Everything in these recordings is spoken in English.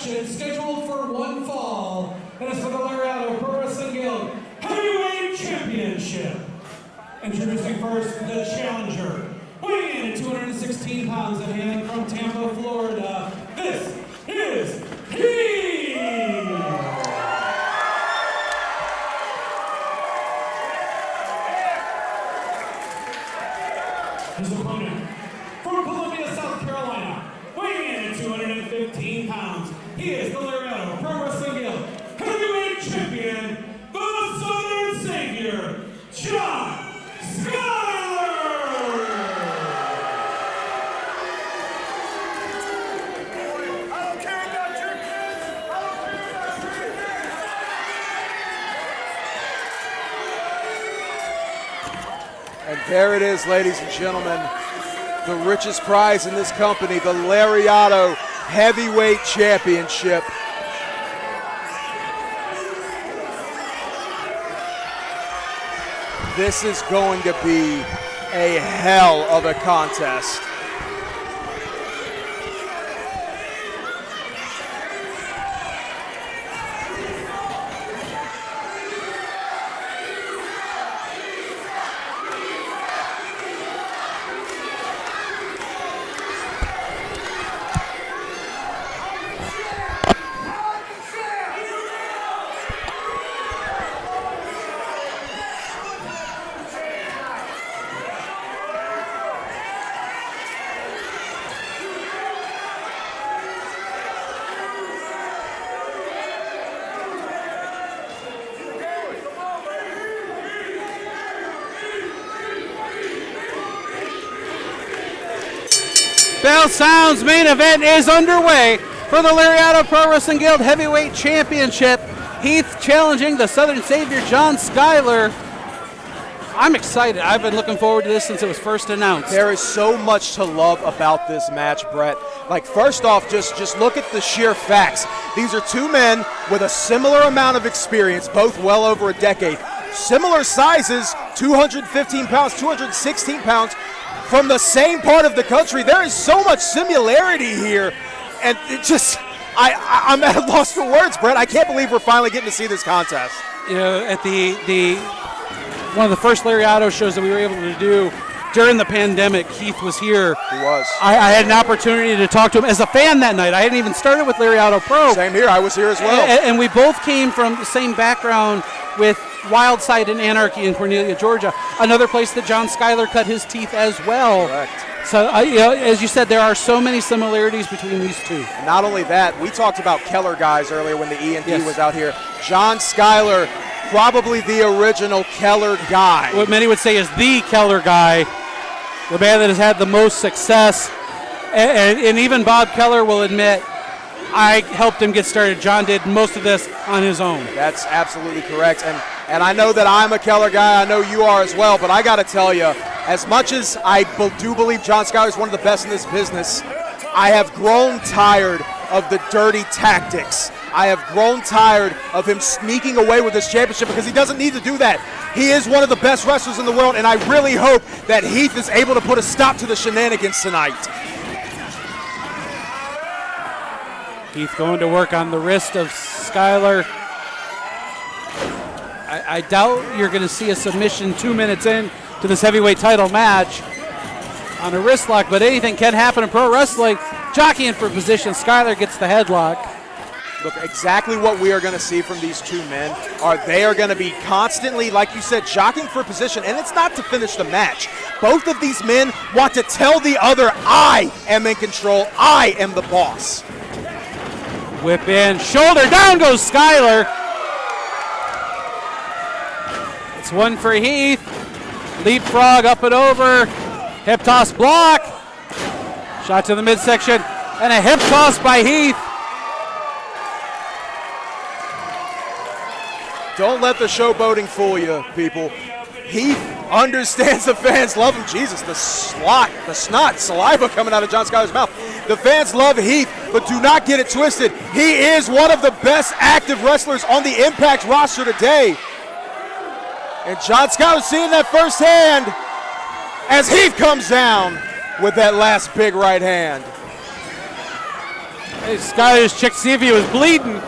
action scheduled for one fall. That is for the Lariato Pro Wrestling Guild Heavyweight Championship. Introducing first the challenger, weighing in at 216 pounds at hand from Tampa, Florida. This is Heath. His opponent, from Columbia, South Carolina, weighing in at 215 pounds, he is the Lariato Pro Wrestling Guild Heavyweight Champion, the Southern Savior, John Skyler! I don't care about your kids! I don't care about your kids! And there it is, ladies and gentlemen. The richest prize in this company, the Lariato Heavyweight Championship. This is going to be a hell of a contest. Bell sounds, main event is underway for the Lariato Pro Wrestling Guild Heavyweight Championship. Heath challenging the Southern Savior, John Skyler. I'm excited. I've been looking forward to this since it was first announced. There is so much to love about this match, Brett. Like, first off, just look at the sheer facts. These are two men with a similar amount of experience, both well over a decade. Similar sizes, 215 pounds, 216 pounds, from the same part of the country. There is so much similarity here, and it just, I'm at a loss for words, Brett. I can't believe we're finally getting to see this contest. You know, at the one of the first Lariato shows that we were able to do during the pandemic, Heath was here. He was. I had an opportunity to talk to him as a fan that night. I hadn't even started with Lariato Pro. Same here. I was here as well. And we both came from the same background with Wild Side and Anarchy in Cornelia, Georgia, another place that John Skyler cut his teeth as well. Correct. So, you know, as you said, there are so many similarities between these two. And not only that, we talked about Keller guys earlier when the E&D Yes. was out here. John Skyler, probably the original Keller guy. What many would say is the Keller guy, the man that has had the most success. And even Bob Keller will admit, I helped him get started. John did most of this on his own. That's absolutely correct. And I know that I'm a Keller guy. I know you are as well. But I got to tell you, as much as I do believe John Skyler is one of the best in this business, I have grown tired of the dirty tactics. I have grown tired of him sneaking away with this championship because he doesn't need to do that. He is one of the best wrestlers in the world, and I really hope that Heath is able to put a stop to the shenanigans tonight. Heath going to work on the wrist of Skyler. I doubt you're going to see a submission 2 minutes in to this heavyweight title match on a wrist lock, but anything can happen in pro wrestling. Jockeying for position, Skyler gets the headlock. Look, exactly what we are going to see from these two men are they are going to be constantly, like you said, jockeying for position, and it's not to finish the match. Both of these men want to tell the other, I am in control, I am the boss. Whip in, shoulder down goes Skyler. It's one for Heath. Leapfrog up and over. Hip toss block. Shot to the midsection. And a hip toss by Heath. Don't let the showboating fool you, people. Heath understands the fans love him. Jesus, the snot, saliva coming out of John Skyler's mouth. The fans love Heath, but do not get it twisted. He is one of the best active wrestlers on the Impact roster today. And John Skyler seeing that firsthand as Heath comes down with that last big right hand. Skyler's checked to see if he was bleeding.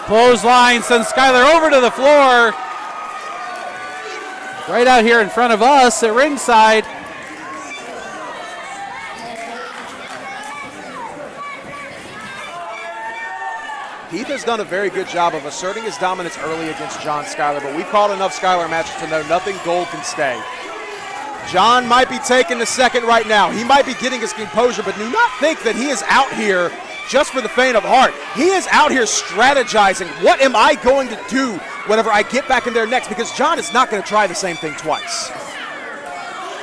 Clothesline sends Skyler over to the floor. Right out here in front of us at ringside. Heath has done a very good job of asserting his dominance early against John Skyler, but we've called enough Skyler matches to know nothing gold can stay. John might be taking the second right now. He might be getting his composure, but do not think that he is out here just for the faint of heart. He is out here strategizing. What am I going to do whenever I get back in there next? Because John is not going to try the same thing twice.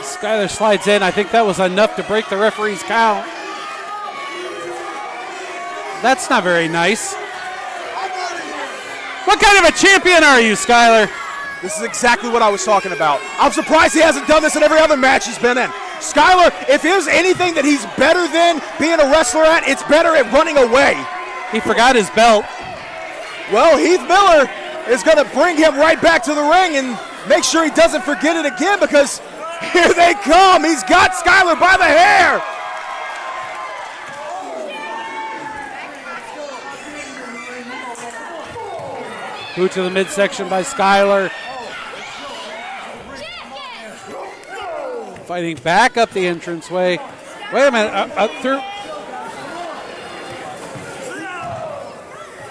Skyler slides in. I think that was enough to break the referee's count. That's not very nice. What kind of a champion are you, Skyler? This is exactly what I was talking about. I'm surprised he hasn't done this in every other match he's been in. Skyler, if there's anything that he's better than being a wrestler at, it's better at running away. He forgot his belt. Well, Heath Miller is going to bring him right back to the ring and make sure he doesn't forget it again, because here they come. He's got Skyler by the hair. Boot to the midsection by Skyler. Fighting back up the entranceway. Wait a minute, up through.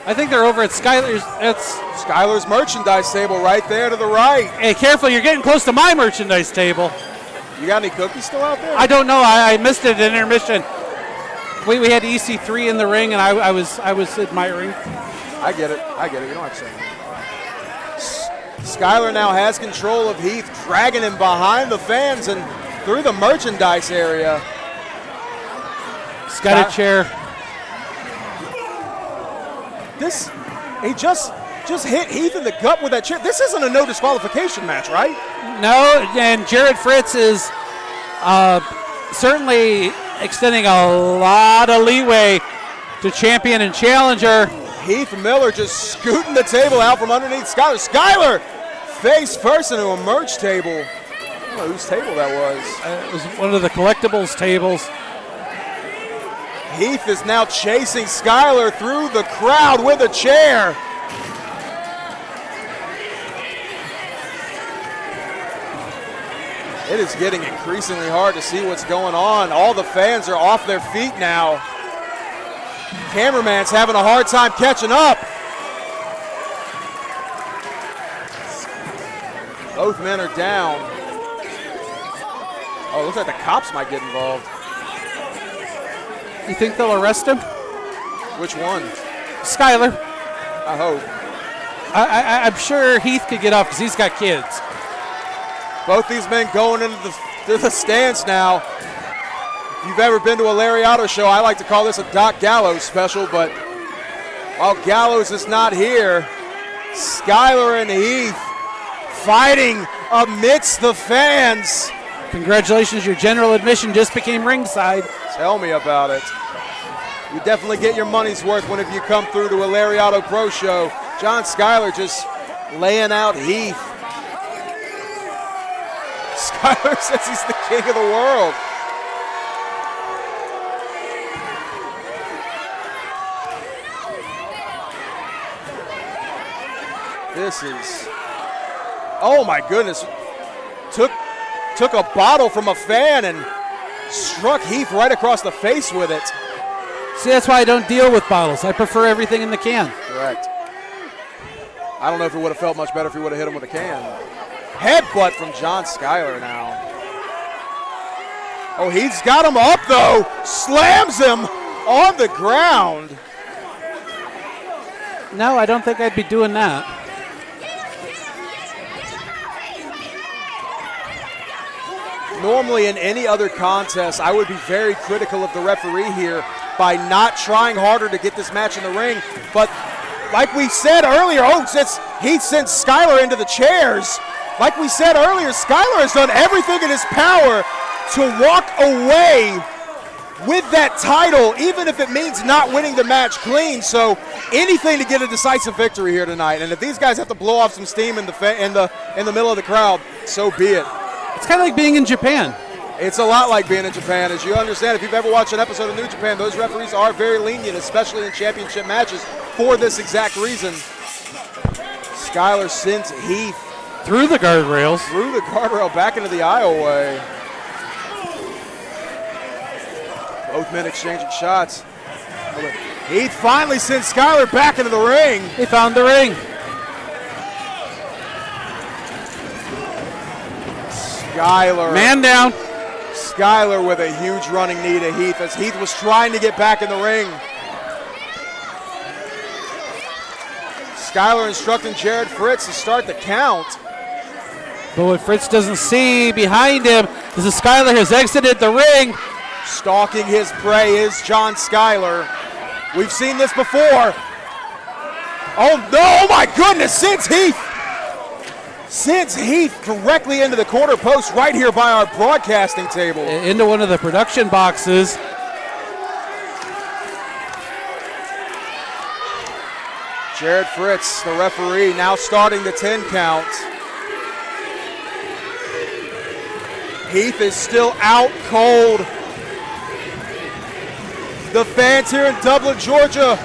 I think they're over at Skyler's. It's Skyler's merchandise table right there to the right. Hey, careful, you're getting close to my merchandise table. You got any cookies still out there? I don't know, I missed it at intermission. We had EC3 in the ring, and I was admiring. I get it, you don't have to say anything. Skyler now has control of Heath, dragging him behind the fans and through the merchandise area. He's got a chair. He just hit Heath in the gut with that chair. This isn't a no disqualification match, right? No, and Jared Fritz is certainly extending a lot of leeway to champion and challenger. Heath Miller just scooting the table out from underneath Skyler. Skyler face first into a merch table. I don't know whose table that was. It was one of the collectibles tables. Heath is now chasing Skyler through the crowd with a chair. It is getting increasingly hard to see what's going on. All the fans are off their feet now. Cameraman's having a hard time catching up. Both men are down. Oh, it looks like the cops might get involved. You think they'll arrest him? Which one? Skyler. I hope. I'm sure Heath could get off because he's got kids. Both these men going into the stands now. If you've ever been to a Lariato show, I like to call this a Doc Gallows special, but while Gallows is not here, Skyler and Heath fighting amidst the fans. Congratulations, your general admission just became ringside. Tell me about it. You definitely get your money's worth whenever you come through to a Lariato Pro show. John Skyler just laying out Heath. Skyler says he's the king of the world. This is, oh my goodness. Took a bottle from a fan and struck Heath right across the face with it. See, that's why I don't deal with bottles. I prefer everything in the can. Correct. I don't know if it would have felt much better if he would have hit him with a can. Headbutt from John Skyler now. Oh, he's got him up though. Slams him on the ground. No, I don't think I'd be doing that. Normally in any other contest, I would be very critical of the referee here by not trying harder to get this match in the ring. But like we said earlier, since he sent Skyler into the chairs, like we said earlier, Skyler has done everything in his power to walk away with that title, even if it means not winning the match clean. So anything to get a decisive victory here tonight. And if these guys have to blow off some steam in the middle of the crowd, so be it. It's kind of like being in Japan. It's a lot like being in Japan. As you understand, if you've ever watched an episode of New Japan, those referees are very lenient, especially in championship matches, for this exact reason. Skyler sends Heath through the guardrails. Through the guardrail, back into the aisleway. Both men exchanging shots. Heath finally sends Skyler back into the ring. He found the ring. Skyler. Man down. Skyler with a huge running knee to Heath as Heath was trying to get back in the ring. Skyler instructing Jared Fritz to start the count. But what Fritz doesn't see behind him is that Skyler has exited the ring. Stalking his prey is John Skyler. We've seen this before. Oh no, oh my goodness, sends Heath directly into the corner post right here by our broadcasting table. Into one of the production boxes. Jared Fritz, the referee, now starting the 10 count. Heath is still out cold. The fans here in Dublin, Georgia,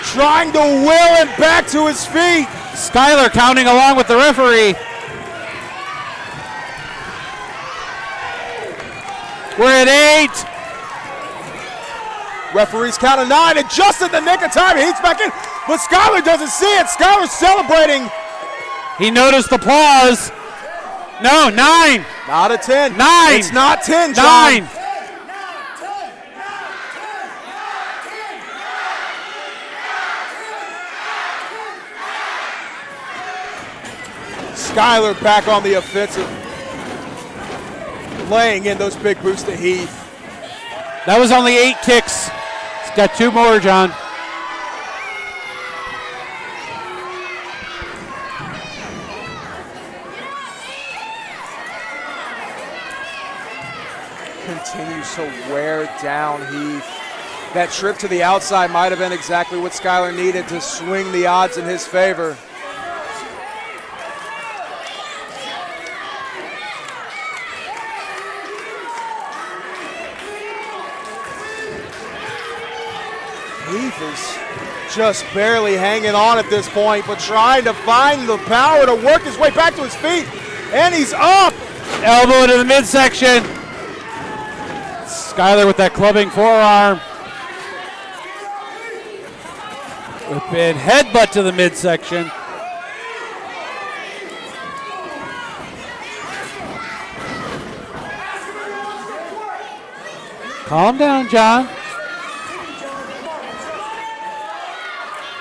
trying to will him back to his feet. Skyler counting along with the referee. We're at 8. Referee's count of 9, and just in the nick of time, Heath's back in, but Skyler doesn't see it. Skyler's celebrating. He noticed the pause. No, 9. Not a 10. 9. It's not 10, John. 9. Skyler back on the offensive, laying in those big boots to Heath. That was only 8 kicks. He's got 2 more, John. Continues to wear down Heath. That trip to the outside might have been exactly what Skyler needed to swing the odds in his favor. Heath is just barely hanging on at this point, but trying to find the power to work his way back to his feet. And he's up. Elbow into the midsection. Skyler with that clubbing forearm. Whip-in headbutt to the midsection. Calm down, John.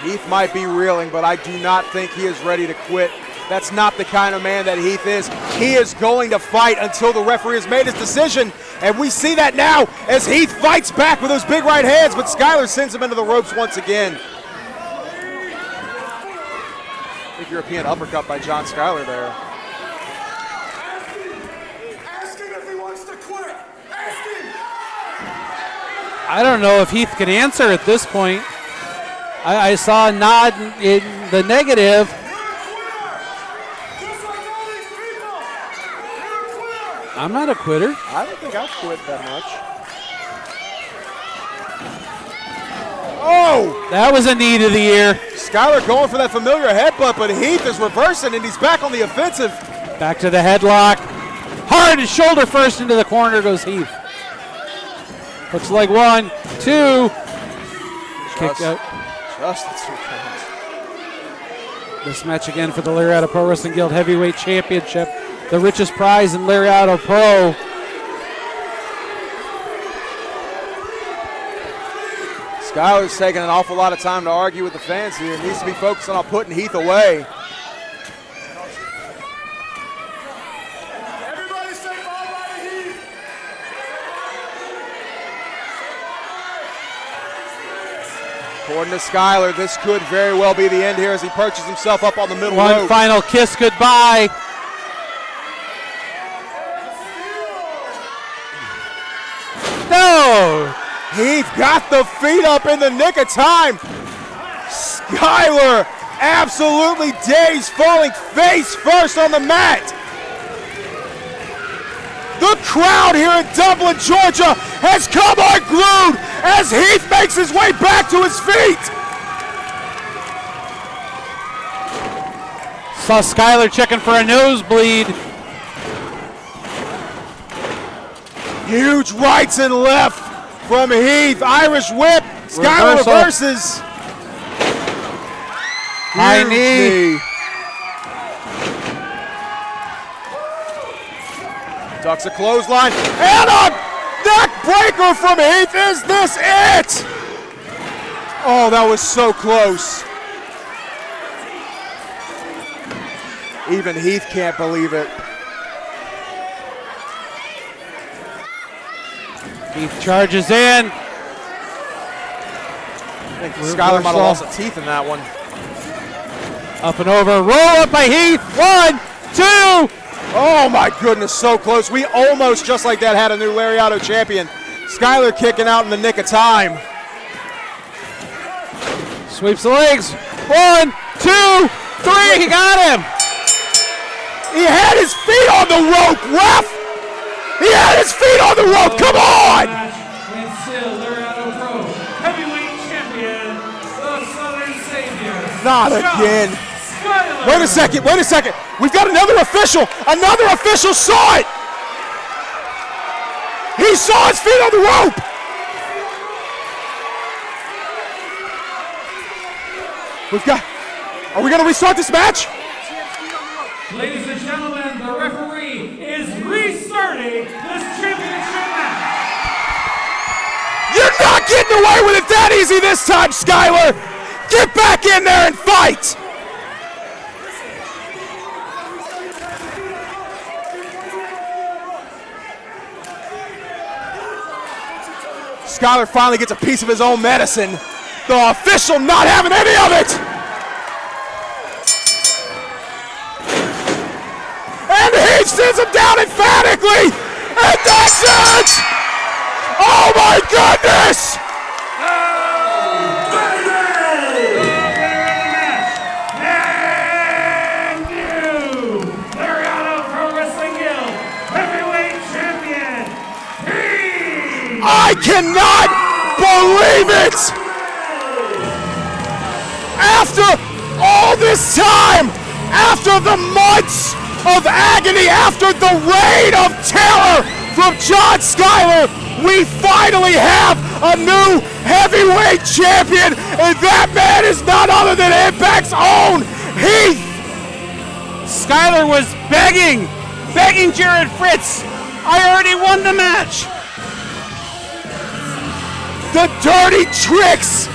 Heath might be reeling, but I do not think he is ready to quit. That's not the kind of man that Heath is. He is going to fight until the referee has made his decision, and we see that now as Heath fights back with those big right hands, but Skyler sends him into the ropes once again. Big European uppercut by John Skyler there. Ask him if he wants to quit. Ask him. I don't know if Heath can answer at this point. I saw a nod in the negative. I'm not a quitter. I don't think I've quit that much. Oh! That was a knee to the ear. Skyler going for that familiar headbutt, but Heath is reversing, and he's back on the offensive. Back to the headlock. Hard and shoulder first into the corner goes Heath. Looks like 1, 2. Kick out. Just the 2 counts. This match again for the Lariato Pro Wrestling Guild Heavyweight Championship. The richest prize in Lariato Pro. Skyler's taking an awful lot of time to argue with the fans here. He needs to be focusing on putting Heath away. Everybody say bye-bye to Heath. According to Skyler, this could very well be the end here as he perches himself up on the middle One rope. final kiss goodbye. No! Heath got the feet up in the nick of time. Skyler absolutely dazed, falling face first on the mat. The crowd here in Dublin, Georgia has come unglued as Heath makes his way back to his feet. Saw Skyler checking for a nosebleed. Huge rights and left from Heath. Irish whip. Skyler reverses. High knee. Ducks a clothesline. And a neck breaker from Heath. Is this it? Oh, that was so close. Even Heath can't believe it. Heath charges in. I think Skyler might have lost a teeth in that one. Up and over, roll up by Heath. 1, 2. Oh my goodness, so close. We almost, just like that, had a new Lariato champion. Skyler kicking out in the nick of time. Sweeps the legs. 1, 2, 3. He got him. He had his feet on the rope, ref! He had his feet on the rope, come on! And still Lariato Pro Heavyweight Champion, the Southern Savior. Not again. Skyler. Wait a second. We've got another official. Another official saw it. He saw his feet on the rope. Are we gonna restart this match? Ladies and gentlemen, the referee is restarting this championship match. You're not getting away with it that easy this time, Skyler. Get back in there and fight. Skyler finally gets a piece of his own medicine. The official not having any of it. And he sends him down emphatically. And that's it. Oh my goodness. And new Lariato Pro Wrestling Guild Heavyweight Champion, Heath. I cannot believe it! After all this time, after the months of agony, after the reign of terror from John Skyler, we finally have a new heavyweight champion, and that man is none other than Impact's own Heath! Skyler was begging Jared Fritz. I already won the match. The dirty tricks